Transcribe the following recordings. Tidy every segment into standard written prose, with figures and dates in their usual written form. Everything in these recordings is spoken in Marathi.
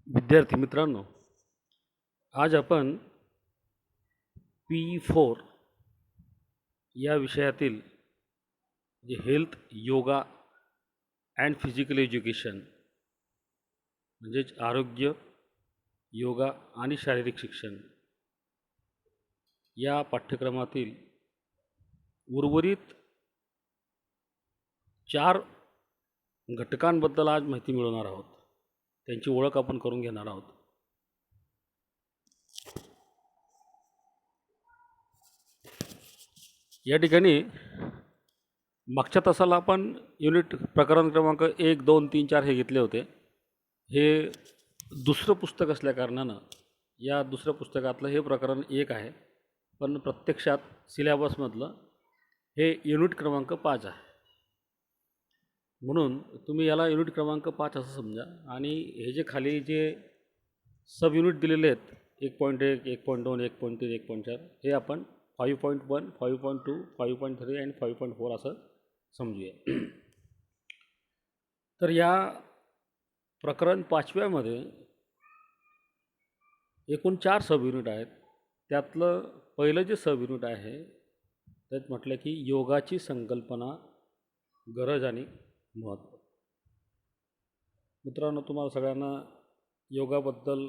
विद्यार्थी मित्रांनो, आज आपण PE4 या विषयातील जे health, yoga and physical education म्हणजेच आरोग्य, योगा आणि शारीरिक शिक्षण या पाठ्यक्रमातील उर्वरित 4 घटकांबद्दल आज माहिती मिळवणार आहोत. त्यांची ओळख आपण करून घेणार आहोत. या ठिकाणी मागच्या तासाला आपण युनिट प्रकरण क्रमांक 1, 2, 3, 4 हे घेतले होते. हे दुसरं पुस्तक असल्या कारणानं या दुसऱ्या पुस्तकातलं हे प्रकरण 1 आहे, पण प्रत्यक्षात सिलॅबसमधलं हे युनिट क्रमांक 5 आहे. म्हणून तुम्ही याला युनिट क्रमांक 5 असं समजा. आणि हे जे खाली जे सब युनिट दिलेले आहेत 1.1, 1.2, 1.3, 1.4 हे आपण 5.1, 5.2, 5.3 आणि 5.4 असं समजूया. तर या प्रकरण 5व्यामध्ये एकूण 4 सब युनिट आहेत. त्यातलं पहिलं जे सब युनिट आहे त्यात म्हटलं की योगाची संकल्पना, गरज आणि महत्त्व. मित्रांनो, तुम्हाला सगळ्यांना योगाबद्दल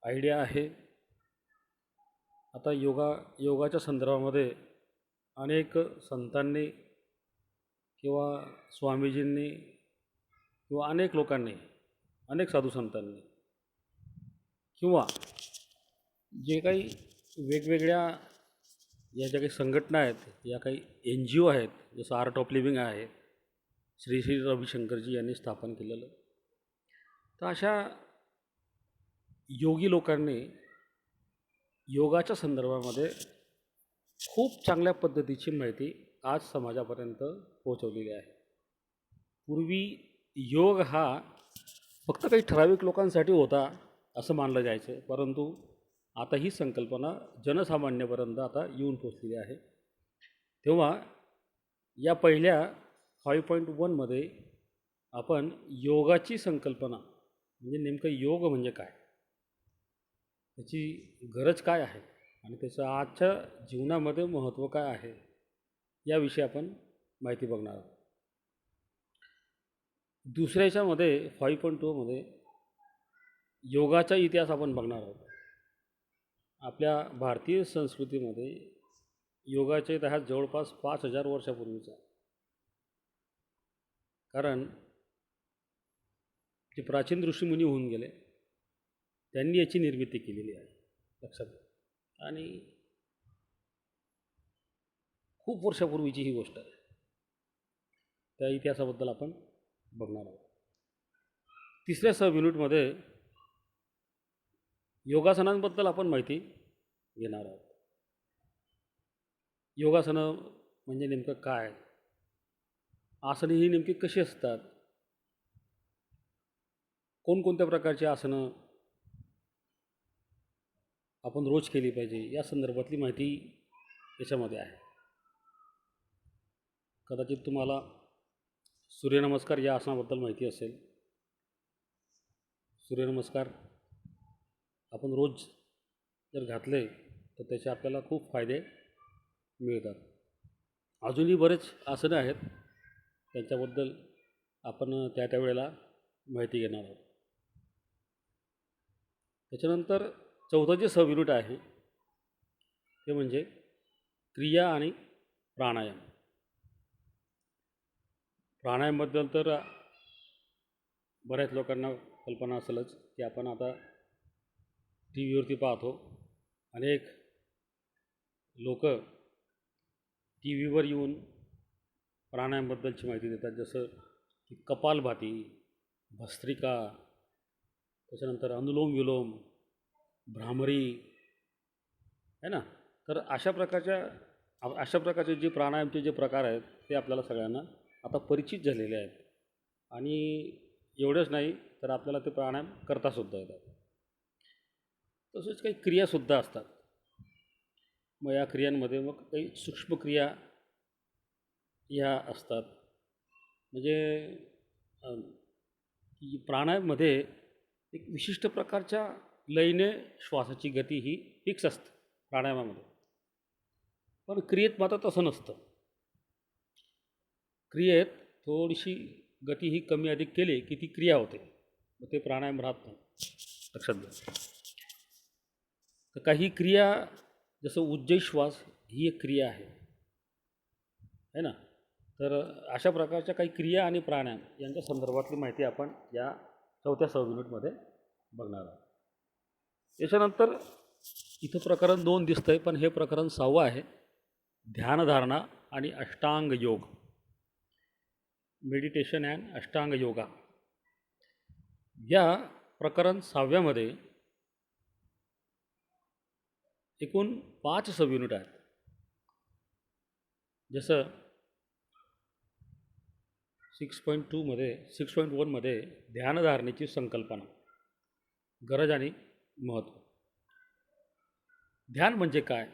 आयडिया आहे. आता योगाच्या संदर्भामध्ये अनेक संतांनी किंवा स्वामीजींनी किंवा अनेक लोकांनी, अनेक साधू संतांनी किंवा जे काही वेगवेगळ्या या ज्या काही संघटना आहेत, या काही NGO आहेत, जसं आर्ट ऑफ लिव्हिंग आहे, श्री श्री रविशंकरजी यांनी स्थापन केलेलं. तर अशा योगी लोकांनी योगाच्या संदर्भामध्ये खूप चांगल्या पद्धतीची माहिती आज समाजापर्यंत पोहोचवलेली आहे. पूर्वी योग हा फक्त काही ठराविक लोकांसाठी होता असं मानलं जायचं, परंतु आता ही संकल्पना जनसामान्यापर्यंत आता येऊन पोचलेली आहे. तेव्हा या पहिल्या 5.1मध्ये आपण योगाची संकल्पना म्हणजे नेमकं योग म्हणजे काय, त्याची गरज काय आहे आणि त्याचं आजच्या जीवनामध्ये महत्त्व काय आहे याविषयी आपण माहिती बघणार आहोत. दुसऱ्या याच्यामध्ये 5.2मध्ये योगाचा इतिहास आपण बघणार आहोत. आपल्या भारतीय संस्कृतीमध्ये योगाचा इतिहास जवळपास 5,000 वर्षापूर्वीचा. कारण जे प्राचीन ऋषीमुनी होऊन गेले त्यांनी याची निर्मिती केलेली आहे, लक्षात घ्या. आणि खूप वर्षापूर्वीची ही गोष्ट आहे. त्या इतिहासाबद्दल आपण बघणार आहोत. तिसऱ्या सब युनिटमध्ये योगासनांबद्दल आपण माहिती घेणार आहोत. योगासनं म्हणजे नेमकं काय, आसने ही नेमकी कशी असतात, कोणकोणत्या प्रकारची आसनं आपण रोज केली पाहिजे या संदर्भातली माहिती याच्यामध्ये आहे. कदाचित तुम्हाला सूर्यनमस्कार या आसनाबद्दल माहिती असेल. सूर्यनमस्कार आपण रोज जर घातले तर त्याचे आपल्याला खूप फायदे मिळतात. अजूनही बरेच आसनं आहेत, त्यांच्याबद्दल आपण त्या वेळेला माहिती घेणार आहोत. त्याच्यानंतर चौथं जे सब युनिट आहे ते म्हणजे क्रिया आणि प्राणायाम. प्राणायामबद्दल तर बऱ्याच लोकांना कल्पना असेलच की आपण आता TV वरती पाहतो, अनेक लोक TV वर येऊन प्राणायामबद्दलची माहिती देतात, जसं की कपालभाती, भस्त्रिका, त्याच्यानंतर अनुलोम विलोम, भ्रामरी है ना. तर अशा प्रकारचे जे प्राणायामचे जे प्रकार आहेत ते आपल्याला सगळ्यांना आता परिचित झालेले आहेत. आणि एवढंच नाही तर आपल्याला ते प्राणायाम करतासुद्धा येतात. तसेच काही क्रियासुद्धा असतात. मग या क्रियांमध्ये मग काही सूक्ष्म क्रिया ह्या असतात. म्हणजे की प्राणायाममध्ये एक विशिष्ट प्रकारच्या लयीने श्वासाची गती ही फिक्स असते प्राणायामामध्ये. पण क्रियेत मात्र तसं नसतं. क्रियेत थोडीशी गती ही कमी अधिक केली की ती क्रिया होते, मग ते प्राणायाम राहत नाही. लक्षात घ्या. तर काही क्रिया, जसं उज्जयी श्वास ही एक क्रिया आहे ना. तर अशा प्रकारच्या काही क्रिया आणि प्राणायाम यांच्या संदर्भातली माहिती आपण या 4थ्या युनिटमध्ये बघणार आहोत. त्याच्यानंतर इथं प्रकरण 2 दिसतं आहे, पण हे प्रकरण 6वं आहे, ध्यानधारणा आणि अष्टांग योग, मेडिटेशन अँड अष्टांग योगा. या प्रकरण 6व्यामध्ये एकूण 5 सबयुनिट आहेत. जसं 6.1मध्ये ध्यानधारणेची संकल्पना, गरज आणि महत्त्व. ध्यान म्हणजे काय?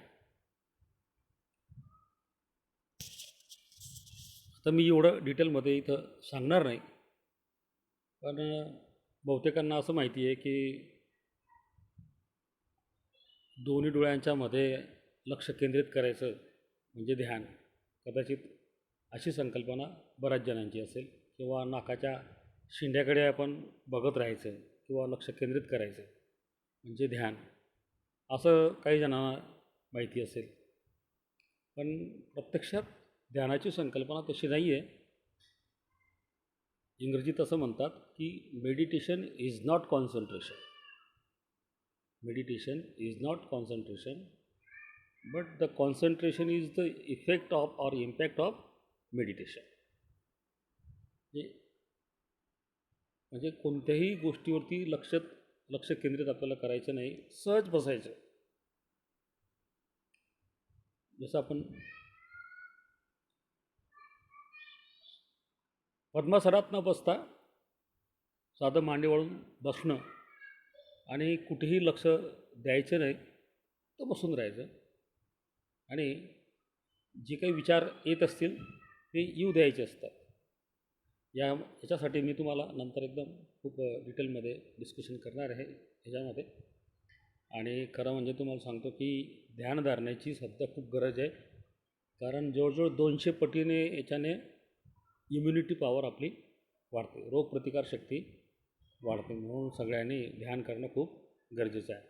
आता मी एवढं डिटेलमध्ये इथं सांगणार नाही, पण बहुतेकांना असं माहिती आहे की दोन्ही डोळ्यांच्या मध्ये लक्ष केंद्रित करायचं म्हणजे ध्यान. कदाचित अशी संकल्पना बऱ्याच जणांची असेल, किंवा नाकाच्या शिंड्याकडे आपण बघत राहायचं किंवा लक्ष केंद्रित करायचं म्हणजे ध्यान, असं काही जणांना माहिती असेल. पण प्रत्यक्षात ध्यानाची संकल्पना तशी नाही आहे. इंग्रजीत असं म्हणतात की meditation is not concentration. Meditation is not concentration, but the concentration is the effect of or impact of meditation. म्हणजे कोणत्याही गोष्टीवरती लक्ष केंद्रित आपल्याला करायचं नाही, सहज बसायचं. जसं आपण पद्मासनात न बसता साधं मांडी वळून बसणं आणि कुठेही लक्ष द्यायचं नाही, तर बसून राहायचं. आणि जे काही विचार येत असतील ते येऊ द्यायचे असतात. याच्यासाठी मी तुम्हाला नंतर एकदम खूप डिटेलमध्ये डिस्कशन करणार आहे ह्याच्यामध्ये. आणि खरं म्हणजे तुम्हाला सांगतो की ध्यानधारणेची सध्या खूप गरज आहे, कारण जवळजवळ 200 पटीने याच्याने इम्युनिटी पॉवर आपली वाढते, रोगप्रतिकारशक्ती वाढते. म्हणून सगळ्यांनी ध्यान करणं खूप गरजेचं आहे.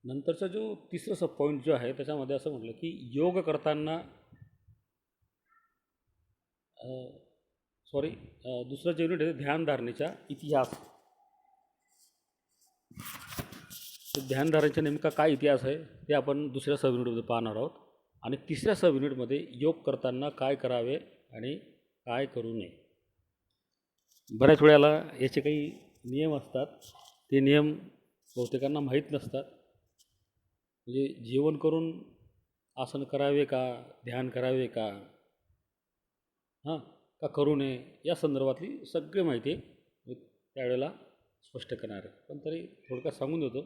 नंतरचा जो तिसरा सब पॉईंट जो आहे त्याच्यामध्ये असं म्हटलं की योग करताना दुसरं जे युनिट आहे ध्यानधारणेचा इतिहास. तर ध्यानधारणेचा नेमका काय इतिहास आहे ते आपण दुसऱ्या सब युनिटमध्ये पाहणार आहोत. आणि तिसऱ्या सब युनिटमध्ये योग करताना काय करावे आणि काय करू नये. बऱ्याच वेळेला याचे काही नियम असतात, ते नियम बहुतेकांना माहीत नसतात. म्हणजे जेवण करून आसन करावे का, ध्यान करावे का, का करू नये, या संदर्भातली सगळी माहिती मी त्यावेळेला स्पष्ट करणार आहे. पण तरी थोडक्यात सांगून देतो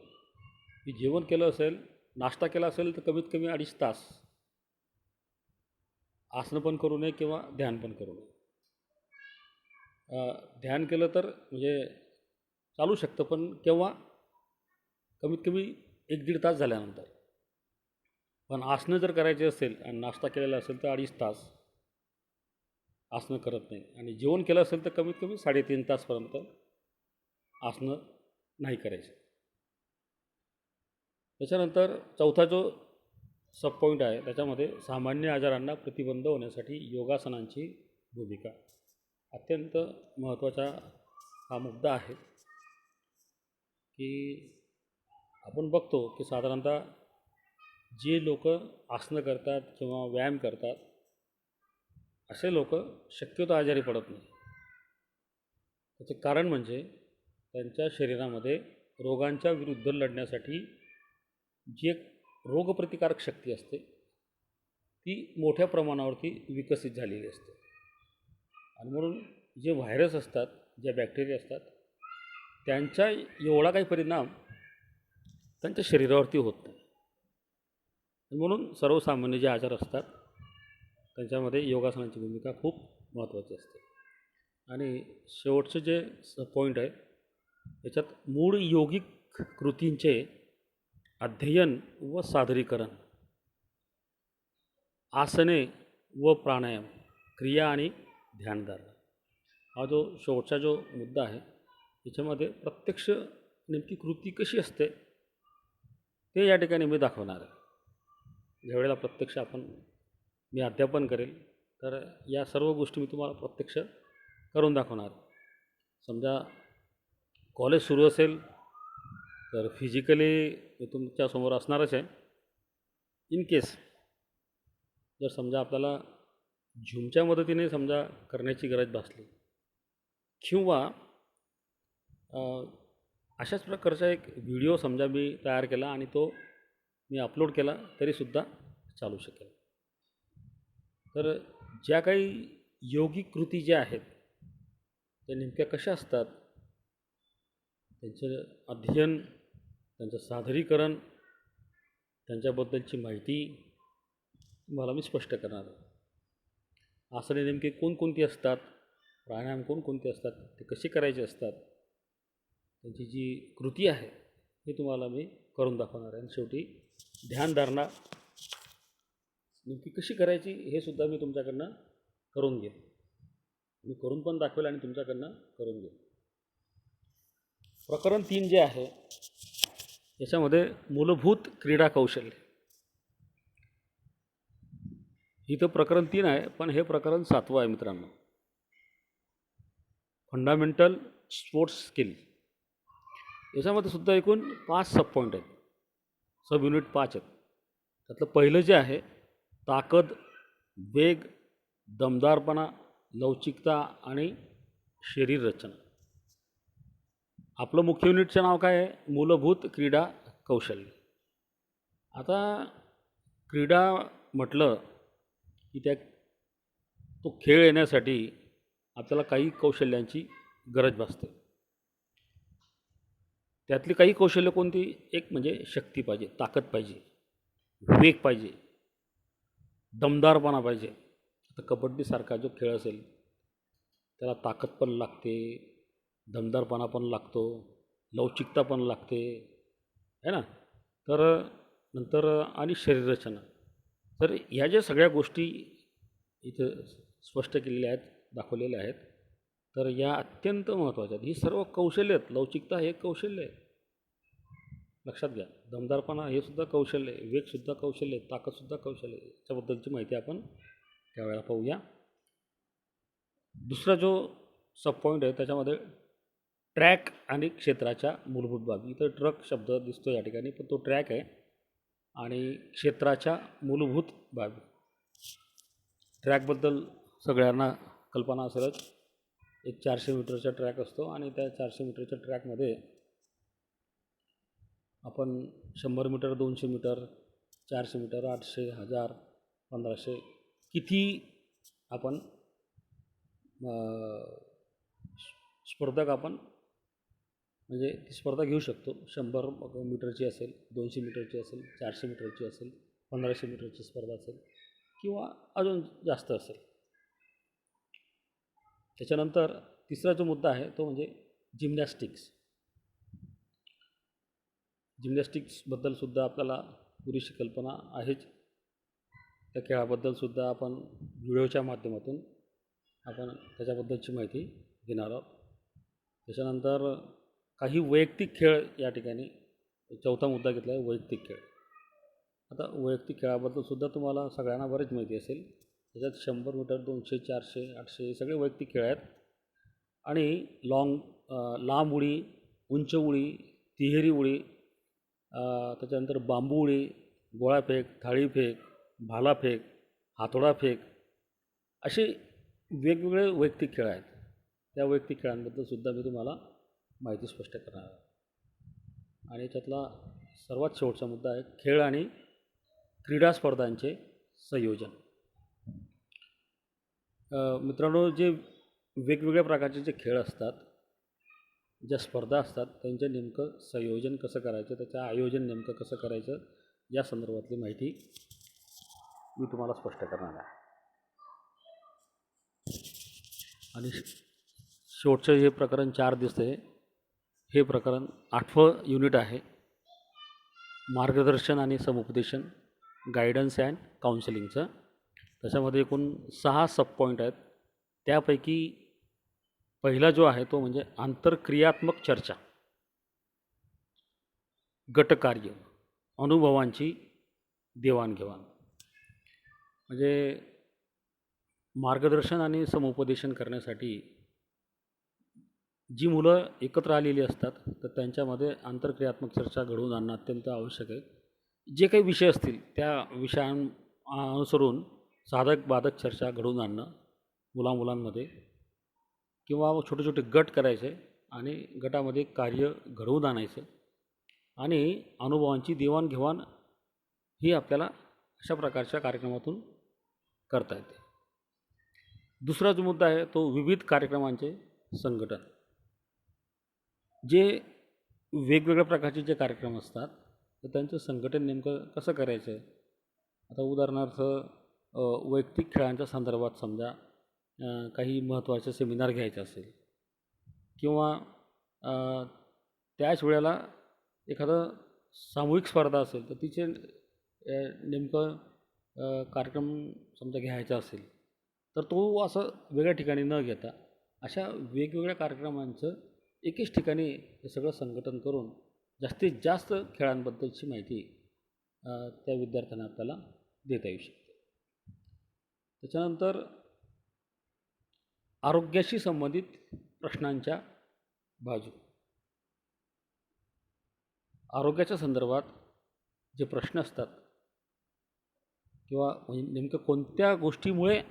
की जेवण केलं असेल, नाश्ता केला असेल तर कमीत कमी 2.5 तास आसनं पण करू नये किंवा ध्यान पण करू नये. ध्यान केलं तर म्हणजे चालू शकतं, पण केव्हा, कमीत कमी 1-1.5 तास झाल्यानंतर. पण आसनं जर करायचे असेल आणि नाश्ता केलेला असेल तर 2.5 तास आसनं करत नाही. आणि जेवण केलं असेल तर कमीत कमी 3.5 तासपर्यंत आसनं नाही करायचं. त्याच्यानंतर चौथा जो सब पॉईंट आहे त्याच्यामध्ये सामान्य आजारांना प्रतिबंध होण्यासाठी योगासनांची भूमिका. अत्यंत महत्त्वाचा हा मुद्दा आहे की आपण बघतो की साधारणतः जे लोक आसनं करतात किंवा व्यायाम करतात असे लोक शक्यतो आजारी पडत नाही. त्याचे कारण म्हणजे त्यांच्या शरीरामध्ये रोगांच्या विरुद्ध लढण्यासाठी जी एक रोगप्रतिकारक शक्ती असते ती मोठ्या प्रमाणावरती विकसित झालेली असते. आणि म्हणून जे व्हायरस असतात, जे बॅक्टेरिया असतात, त्यांचा एवढा काही परिणाम त्यांच्या शरीरावरती होत नाही. म्हणून सर्वसामान्य जे आजार असतात त्यांच्यामध्ये योगासनांची भूमिका खूप महत्त्वाची असते. आणि शेवटचं जे पॉईंट आहे याच्यात मूळ योगिक कृतींचे अध्ययन व सादरीकरण, आसने व प्राणायाम, क्रिया आणि ध्यानधारणा. हा जो शेवटचा जो मुद्दा आहे याच्यामध्ये प्रत्यक्ष नेमकी कृती कशी असते ते या ठिकाणी मी दाखवणार आहे. ज्यावेळेला प्रत्यक्ष मी अध्यापन करेल तर या सर्व गोष्टी मी तुम्हाला प्रत्यक्ष करून दाखवणार. समजा कॉलेज सुरू असेल तर फिजिकली मी तुमच्यासमोर असणारच आहे. इन केस जर समजा आपल्याला झूमच्या मदतीने समजा करण्याची गरज भासली किंवा अशाच प्रकारचा एक व्हिडिओ समजा मी तयार केला आणि तो मी अपलोड केला तरीसुद्धा चालू शकेल. तर ज्या काही योगिक कृती ज्या आहेत त्या नेमक्या कशा असतात, त्यांचं अध्ययन, त्यांचं सादरीकरण, त्यांच्याबद्दलची माहिती तुम्हाला मी स्पष्ट करणार आहे. आसने नेमके कोणकोणती असतात, प्राणायाम कोणकोणते असतात, ते कसे करायचे असतात, त्यांची जी कृती आहे हे तुम्हाला मी करून दाखवणार आहे. आणि शेवटी ध्यानधारणा नेमकी कशी करायची हे सुद्धा मी तुमच्याकडनं करून घेईन. मी करून पण दाखवेल आणि तुमच्याकडनं करून घेईन. प्रकरण 3 जे आहे याच्यामध्ये मूलभूत क्रीडा कौशल्य. इथं प्रकरण 3 आहे पण हे प्रकरण 7वं आहे मित्रांनो. Fundamental sports skill. याच्यामध्ये सुद्धा एकूण 5 सब पॉईंट आहेत, सब युनिट 5 आहेत. त्यातलं पहिलं जे आहे ताकद, वेग, दमदारपणा, लवचिकता आणि शरीर रचना. आपलं मुख्य युनिटचं नाव काय आहे? मूलभूत क्रीडा कौशल्य. आता क्रीडा म्हटलं की तो खेळ येण्यासाठी आपल्याला काही कौशल्यांची गरज भासते. त्यातली काही कौशल्य कोणती? एक म्हणजे शक्ती पाहिजे, ताकद पाहिजे, वेग पाहिजे, दमदारपणा पाहिजे. आता कबड्डीसारखा जो खेळ असेल त्याला ताकद पण लागते, दमदारपणा पण लागतो, लवचिकता पण लागते, है ना. तर नंतर आणि शरीररचना. तर ह्या ज्या सगळ्या गोष्टी इथं स्पष्ट केलेल्या आहेत, दाखवलेल्या आहेत, तर या अत्यंत महत्त्वाच्या आहेत. ही सर्व कौशल्य आहेत. लवचिकता हे कौशल्य आहे, लक्षात घ्या. दमदारपणा हे सुद्धा कौशल्य आहे, वेगसुद्धा कौशल्य आहे, ताकदसुद्धा कौशल्य आहे. याच्याबद्दलची माहिती आपण त्यावेळेला पाहूया. दुसरा जो सब पॉईंट आहे त्याच्यामध्ये ट्रॅक आणि क्षेत्राच्या मूलभूत बाबी. इथं ट्रक शब्द दिसतो या ठिकाणी पण तो ट्रॅक आहे. आणि क्षेत्राच्या मूलभूत बाबी. ट्रॅकबद्दल सगळ्यांना कल्पना असेलच. एक 400 मीटरचा ट्रॅक असतो आणि त्या 400 मीटरच्या ट्रॅकमध्ये आपण 100 मीटर, 200 मीटर, 400 मीटर, 800, 1000, 1500 किती आपण स्पर्धक आपण म्हणजे ती स्पर्धा घेऊ शकतो. 100 मीटरची असेल, 200 मीटरची असेल, 400 मीटरची असेल, 1500 मीटरची स्पर्धा असेल किंवा अजून जास्त असेल. त्याच्यानंतर तिसरा जो मुद्दा आहे तो म्हणजे जिम्नॅस्टिक्स. जिम्नॅस्टिक्सबद्दलसुद्धा आपल्याला पुरेशी कल्पना आहेच. त्या खेळाबद्दलसुद्धा आपण व्हिडिओच्या माध्यमातून आपण त्याच्याबद्दलची माहिती घेणार आहोत. त्याच्यानंतर काही वैयक्तिक खेळ या ठिकाणी चौथा मुद्दा घेतला आहे, वैयक्तिक खेळ. आता वैयक्तिक खेळाबद्दलसुद्धा तुम्हाला सगळ्यांना बरीच माहिती असेल. त्याच्यात 100 मीटर, 200, 400, 800 हे सगळे वैयक्तिक खेळ आहेत. आणि लांब उडी, उंच उडी, तिहेरी उडी, त्याच्यानंतर बांबू उडी, गोळाफेक, थाळीफेक, भालाफेक, हातोडाफेक असे वेगवेगळे वैयक्तिक खेळ आहेत. त्या वैयक्तिक खेळांबद्दलसुद्धा मी तुम्हाला माहिती स्पष्ट करणार आहे. आणि त्यातला सर्वात शेवटचा मुद्दा आहे खेळ आणि क्रीडा स्पर्धांचे संयोजन. मित्रांनो, जे वेगवेगळ्या प्रकारचे जे खेळ असतात, ज्या स्पर्धा असतात त्यांचं नेमकं संयोजन कसं करायचं, त्याचं आयोजन नेमकं कसं करायचं या संदर्भातली माहिती मी तुम्हाला स्पष्ट करणार आहे. आणि शेवटचं हे प्रकरण 4 दिसते, हे प्रकरण 8वं युनिट आहे. मार्गदर्शन आणि समुपदेशन, गायडन्स अँड काउन्सिलिंगचं. त्याच्यामध्ये एकूण 6 सब पॉईंट आहेत. त्यापैकी पहिला जो आहे तो म्हणजे आंतरक्रियात्मक चर्चा, गटकार्य, अनुभवांची देवाणघेवाण. म्हणजे मार्गदर्शन आणि समुपदेशन करण्यासाठी जी मुलं एकत्र आलेली असतात तर त्यांच्यामध्ये आंतरक्रियात्मक चर्चा घडवून आणणं अत्यंत आवश्यक आहे. जे काही विषय असतील त्या विषयांनुसरून साधक बाधक चर्चा घडवून आणणं मुलांमध्ये, किंवा छोटे छोटे गट करायचे आणि गटामध्ये कार्य घडवून आणायचं आणि अनुभवांची देवाणघेवाण ही आपल्याला अशा प्रकारच्या कार्यक्रमातून करता येते. दुसरा जो मुद्दा आहे तो विविध कार्यक्रमांचे संघटन. जे वेगवेगळ्या प्रकारचे जे कार्यक्रम असतात तर त्यांचं संघटन नेमकं कसं करायचं आहे. आता उदाहरणार्थ वैयक्तिक खेळांच्या संदर्भात समजा काही महत्त्वाचे सेमिनार घ्यायचे असेल किंवा त्याच वेळेला एखादं सामूहिक स्पर्धा असेल तर तिचे नेमकं कार्यक्रम समजा घ्यायचा असेल तर तो असं वेगळ्या ठिकाणी न घेता अशा वेगवेगळ्या कार्यक्रमांचं एकेच ठिकाणी हे सगळं संघटन करून जास्तीत जास्त खेळांबद्दलची माहिती त्या विद्यार्थ्यांना आपल्याला देता येऊ शकते. त्याच्यानंतर आरोग्याशी संबंधित प्रश्नांच्या बाजू. आरोग्याच्या संदर्भात जे प्रश्न असतात किंवा नेमकं कोणत्या गोष्टीमुळे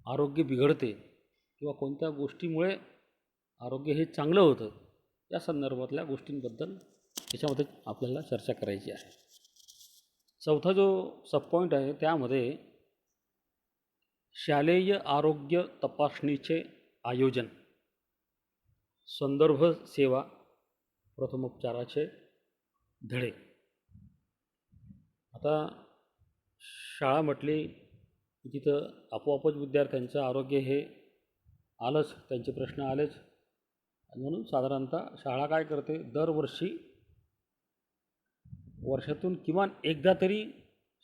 आरोग्य बिघडते किंवा कोणत्या गोष्टीमुळे आरोग्य हे चांगलं होतं या संदर्भातल्या गोष्टींबद्दल याच्यामध्ये आपल्याला चर्चा करायची आहे. चौथा जो सब पॉईंट आहे त्यामध्ये शालेय आरोग्य तपासणीचे आयोजन, संदर्भ सेवा, प्रथमोपचाराचे धडे. आता शाळा म्हटली की तिथं आपोआपच विद्यार्थ्यांचं आरोग्य हे आलंच, त्यांचे प्रश्न आलेच. म्हणून साधारणतः शाळा काय करते, दरवर्षी वर्षातून किमान एकदा तरी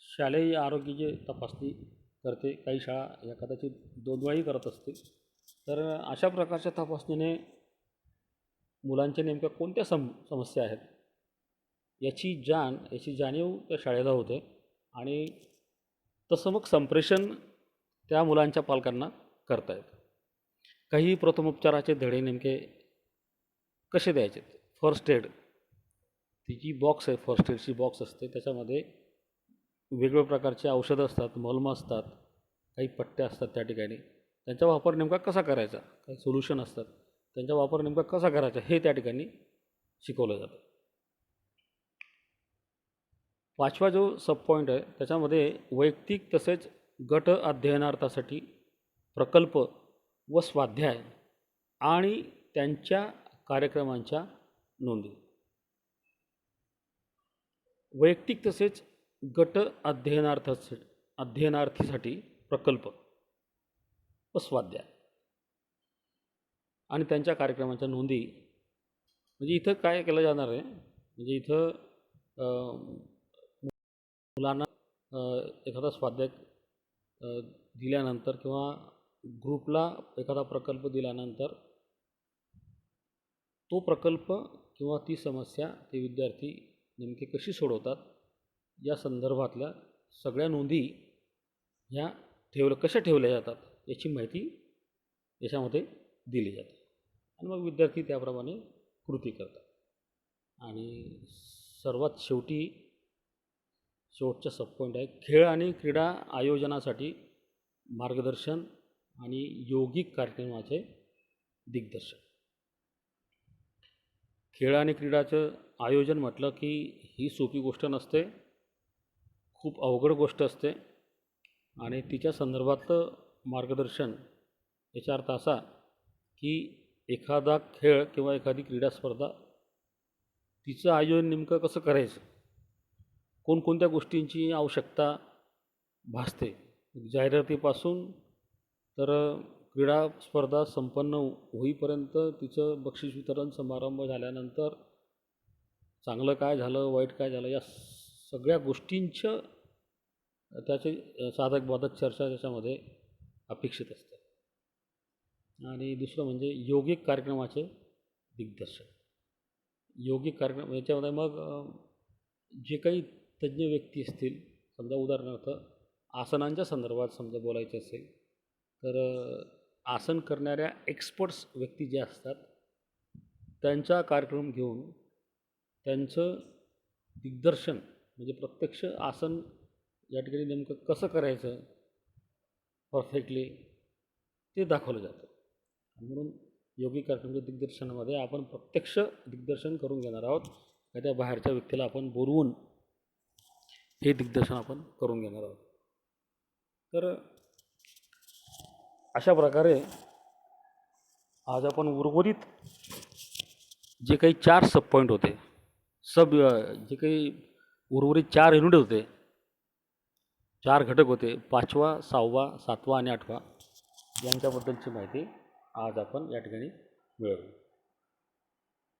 शालेय आरोग्याची तपासणी करते. काही शाळा या कदाचित 2 वेळाही करत असतील. तर अशा प्रकारच्या तपासणीने मुलांच्या नेमक्या कोणत्या समस्या आहेत याची जाणीव त्या शाळेला होते आणि तसं मग संप्रेषण त्या मुलांच्या पालकांना करता येतं. काही प्रथमोपचाराचे धडे नेमके कसे द्यायचे. फर्स्ट एड, ती जी बॉक्स आहे, फर्स्ट एडची बॉक्स असते, त्याच्यामध्ये वेगवेगळ्या प्रकारचे औषधं असतात, मलमं असतात, काही पट्ट्या असतात त्या ठिकाणी. त्यांचा वापर नेमका कसा करायचा, काही सोल्युशन असतात, त्यांचा वापर नेमका कसा करायचा हे त्या ठिकाणी शिकवलं जातं. 5वा जो सब पॉईंट आहे त्याच्यामध्ये वैयक्तिक तसेच गट अध्ययनार्थासाठी प्रकल्प व स्वाध्याय आणि त्यांच्या कार्यक्रमांच्या नोंदी. वैयक्तिक तसेच गट अध्ययनार्थीसाठी प्रकल्प व स्वाध्याय आणि त्यांच्या कार्यक्रमांच्या नोंदी. म्हणजे इथं काय केलं जाणार आहे, म्हणजे इथं मुलांना एखादा स्वाध्याय दिल्यानंतर किंवा ग्रुपला एखादा प्रकल्प दिल्यानंतर तो प्रकल्प किंवा ती समस्या ते विद्यार्थी नेमके कशी सोडवतात या संदर्भातल्या सगळ्या नोंदी ह्या कशा ठेवल्या जातात याची माहिती याच्यामध्ये दिली जाते आणि मग विद्यार्थी त्याप्रमाणे कृती करतात. आणि सर्वात शेवटचा सब पॉईंट आहे खेळ आणि क्रीडा आयोजनासाठी मार्गदर्शन आणि योगिक कार्यक्रमाचे दिग्दर्शन. खेळ आणि क्रीडाचं आयोजन म्हटलं की ही सोपी गोष्ट नसते, खूप अवघड गोष्ट असते आणि तिच्या संदर्भातलं मार्गदर्शन याचा अर्थ असा की एखादा खेळ किंवा एखादी क्रीडा स्पर्धा तिचं आयोजन नेमकं कसं करायचं, कोणकोणत्या गोष्टींची आवश्यकता भासते, जाहिरातीपासून तर क्रीडा स्पर्धा संपन्न होईपर्यंत तिचं बक्षीस वितरण समारंभ झाल्यानंतर चांगलं काय झालं वाईट काय झालं या सगळ्या गोष्टींचं त्याचे साधक बाधक चर्चा त्याच्यामध्ये अपेक्षित असते. आणि दुसरं म्हणजे यौगिक कार्यक्रमाचे दिग्दर्शन. यौगिक कार्यक्रम याच्यामध्ये मग जे काही तज्ज्ञ व्यक्ती असतील, समजा उदाहरणार्थ आसनांच्या संदर्भात समजा बोलायचं असेल तर आसन करणाऱ्या एक्सपर्ट्स व्यक्ती जे असतात त्यांचा कार्यक्रम घेऊन त्यांचं दिग्दर्शन म्हणजे प्रत्यक्ष आसन या ठिकाणी नेमकं कसं करायचं परफेक्टली ते दाखवलं जातं. म्हणून यौगिक कार्यक्रमाच्या दिग्दर्शनामध्ये आपण प्रत्यक्ष दिग्दर्शन करून घेणार आहोत. त्या बाहेरच्या व्यक्तीला आपण बोलवून हे दिग्दर्शन आपण करून घेणार आहोत. तर अशा प्रकारे आज आपण उर्वरित जे काही 4 सब पॉईंट होते जे काही उर्वरित 4 युनिट होते, 4 घटक होते, 5वा 6वा 7वा आणि 8वा यांच्याबद्दलची माहिती आज आपण या ठिकाणी मिळवली.